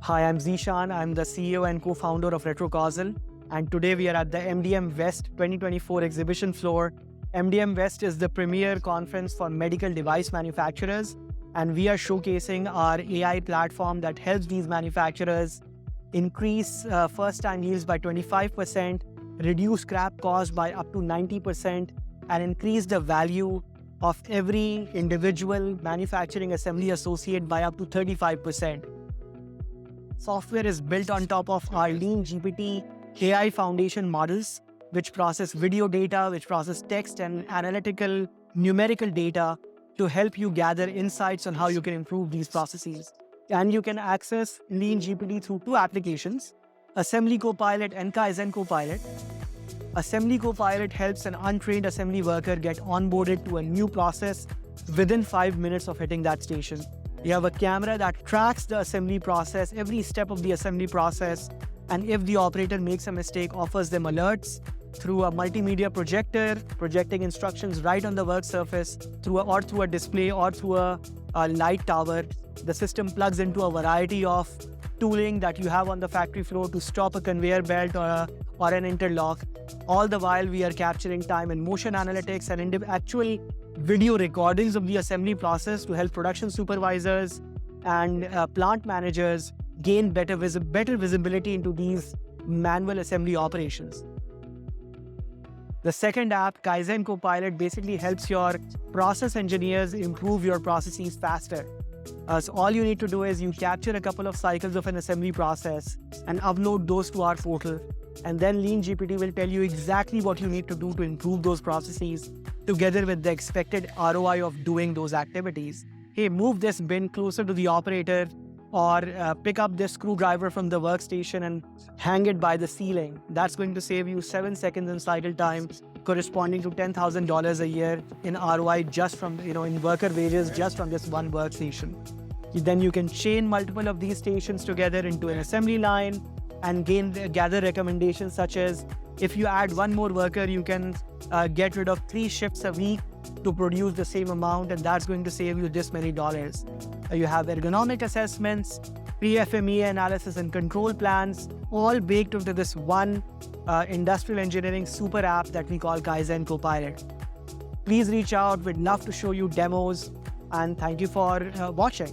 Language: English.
Hi, I'm Zishan. I'm the CEO and co-founder of Retrocausal. And today we are at the MD&M West 2024 exhibition floor. MD&M West is the premier conference for medical device manufacturers. And we are showcasing our AI platform that helps these manufacturers increase first-time yields by 25%, reduce scrap cost by up to 90%, and increase the value of every individual manufacturing assembly associate by up to 35%. Software is built on top of our Lean GPT AI foundation models, which process video data, which process text and analytical numerical data to help you gather insights on how you can improve these processes. And you can access Lean GPT through two applications, Assembly Copilot and Kaizen Copilot. Assembly Copilot helps an untrained assembly worker get onboarded to a new process within 5 minutes of hitting that station. You have a camera that tracks the assembly process, every step of the assembly process, and if the operator makes a mistake, offers them alerts through a multimedia projector, projecting instructions right on the work surface, through a display or through a light tower. The system plugs into a variety of tooling that you have on the factory floor to stop a conveyor belt or an interlock. All the while, we are capturing time and motion analytics and actual video recordings of the assembly process to help production supervisors and plant managers gain better visibility into these manual assembly operations. The second app, Kaizen Copilot, basically helps your process engineers improve your processes faster. So all you need to do is you capture a couple of cycles of an assembly process and upload those to our portal. And then Lean GPT will tell you exactly what you need to do to improve those processes together with the expected ROI of doing those activities. Hey, move this bin closer to the operator, or pick up this screwdriver from the workstation and hang it by the ceiling. That's going to save you 7 seconds in cycle time, corresponding to $10,000 a year in ROI just from, in worker wages, just from this one workstation. Then you can chain multiple of these stations together into an assembly line and gather recommendations such as, if you add one more worker, you can get rid of 3 shifts a week to produce the same amount, and that's going to save you this many dollars. You have ergonomic assessments, pre-FMEA analysis and control plans, all baked into this one industrial engineering super app that we call Kaizen Copilot. Please reach out. We'd love to show you demos, and thank you for watching.